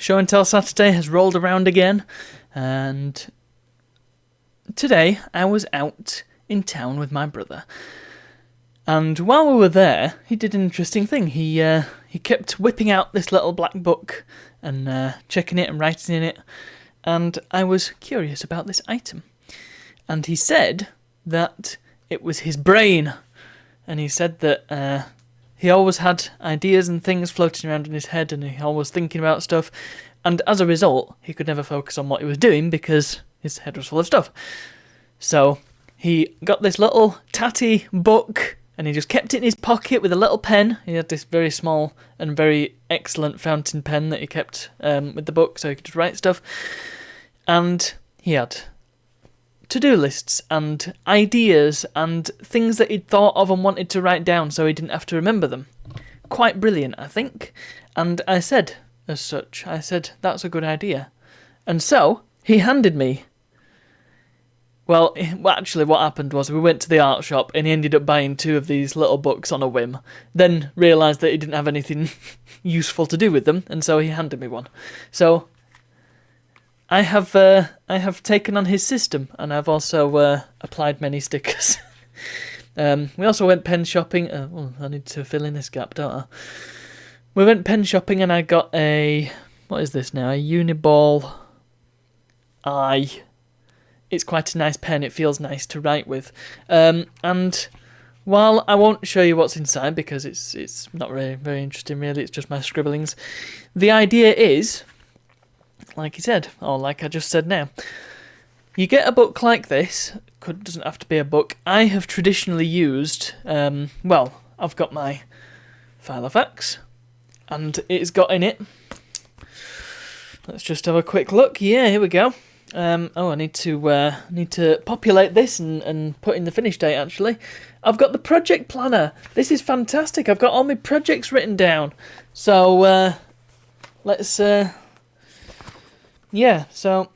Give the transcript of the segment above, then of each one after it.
Show and Tell Saturday has rolled around again, and today I was out in town with my brother. And while we were there, he did an interesting thing. He kept whipping out this little black book and checking it and writing in it, and I was curious about this item. And he said that it was his brain, and he said that he always had ideas and things floating around in his head, and he always thinking about stuff, and as a result, he could never focus on what he was doing because his head was full of stuff. So he got this little tatty book, and he just kept it in his pocket with a little pen. He had this very small and very excellent fountain pen that he kept with the book, so he could just write stuff. And he had to-do lists and ideas and things that he'd thought of and wanted to write down so he didn't have to remember them. Quite brilliant, I think. And I said, as such, that's a good idea. And so, he handed me... Well, actually what happened was we went to the art shop and he ended up buying 2 of these little books on a whim, then realised that he didn't have anything useful to do with them, and so he handed me one. So... I have taken on his system, and I've also applied many stickers. We also went pen shopping. I need to fill in this gap, don't I? We went pen shopping, and I got what is this now? A Uniball I. It's quite a nice pen. It feels nice to write with. And while I won't show you what's inside because it's not really very interesting, really, it's just my scribblings. The idea is, like he said, or like I just said now, you get a book like this. Doesn't have to be a book. I have traditionally used, I've got my Filofax, and it's got in it. Let's just have a quick look. Yeah, here we go. I need to populate this and put in the finish date. Actually, I've got the project planner. This is fantastic. I've got all my projects written down. So let's. Yeah, so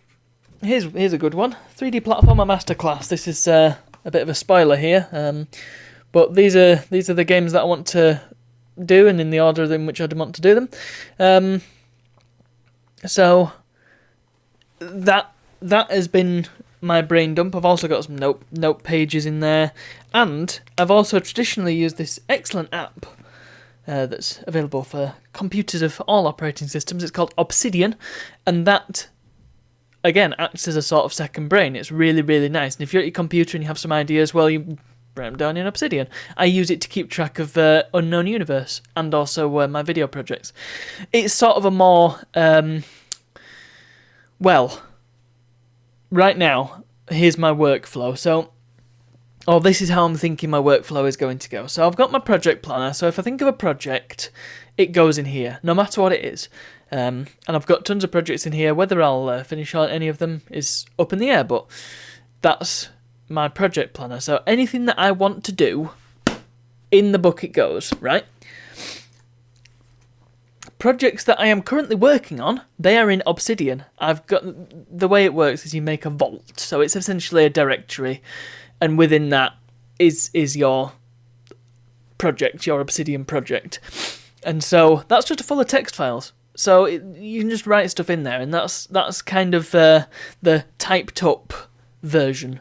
here's a good one. 3D Platformer Masterclass. This is a bit of a spoiler here, but these are the games that I want to do, and in the order in which I want to do them. So that has been my brain dump. I've also got some note pages in there, and I've also traditionally used this excellent app that's available for computers of all operating systems. It's called Obsidian, and that, again, acts as a sort of second brain. It's really, really nice. And if you're at your computer and you have some ideas, well, you write them down in Obsidian. I use it to keep track of Unknown Universe and also my video projects. It's sort of a more... right now, here's my workflow. This is how I'm thinking my workflow is going to go. So I've got my project planner. So if I think of a project, it goes in here, no matter what it is. And I've got tons of projects in here. Whether I'll finish on any of them is up in the air, but that's my project planner. So anything that I want to do, in the book it goes, right? Projects that I am currently working on, they are in Obsidian. The way it works is you make a vault. So it's essentially a directory, and within that is your project, your Obsidian project. And so that's just full of text files. So you can just write stuff in there, and that's kind of the typed up version.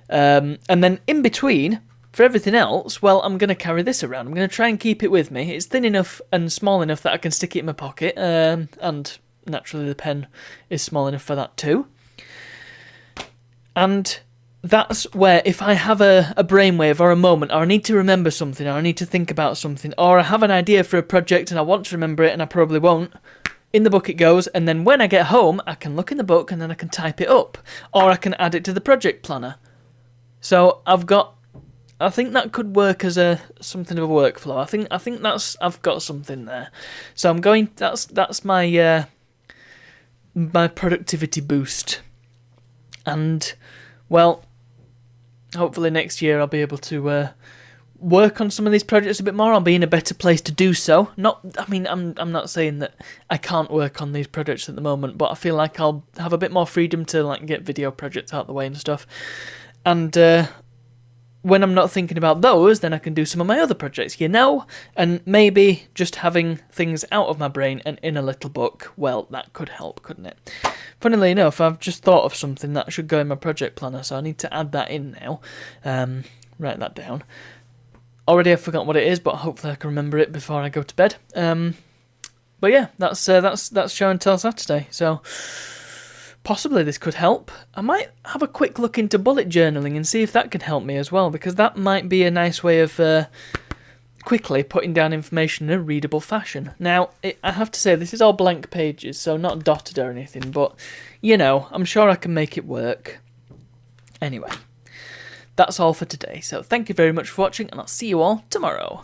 And then in between, for everything else, well, I'm going to carry this around. I'm going to try and keep it with me. It's thin enough and small enough that I can stick it in my pocket, and naturally the pen is small enough for that too. And that's where, if I have a brainwave or a moment, or I need to remember something, or I need to think about something, or I have an idea for a project and I want to remember it and I probably won't, in the book it goes, and then when I get home, I can look in the book and then I can type it up, or I can add it to the project planner. So I think that could work as something of a workflow. I think I've got something there. So that's my my productivity boost. And well, hopefully next year I'll be able to work on some of these projects a bit more. I'll be in a better place to do so. I'm not saying that I can't work on these projects at the moment, but I feel like I'll have a bit more freedom to get video projects out of the way and stuff. And when I'm not thinking about those, then I can do some of my other projects, and maybe just having things out of my brain and in a little book, well, that could help, couldn't it? Funnily enough, I've just thought of something that should go in my project planner, so I need to add that in now. Write that down. Already I've forgotten what it is, but hopefully I can remember it before I go to bed. But yeah, that's Show and Tell Saturday, so possibly this could help. I might have a quick look into bullet journaling and see if that can help me as well, because that might be a nice way of quickly putting down information in a readable fashion. Now, I have to say, this is all blank pages, so not dotted or anything, but, I'm sure I can make it work. Anyway, that's all for today, so thank you very much for watching, and I'll see you all tomorrow.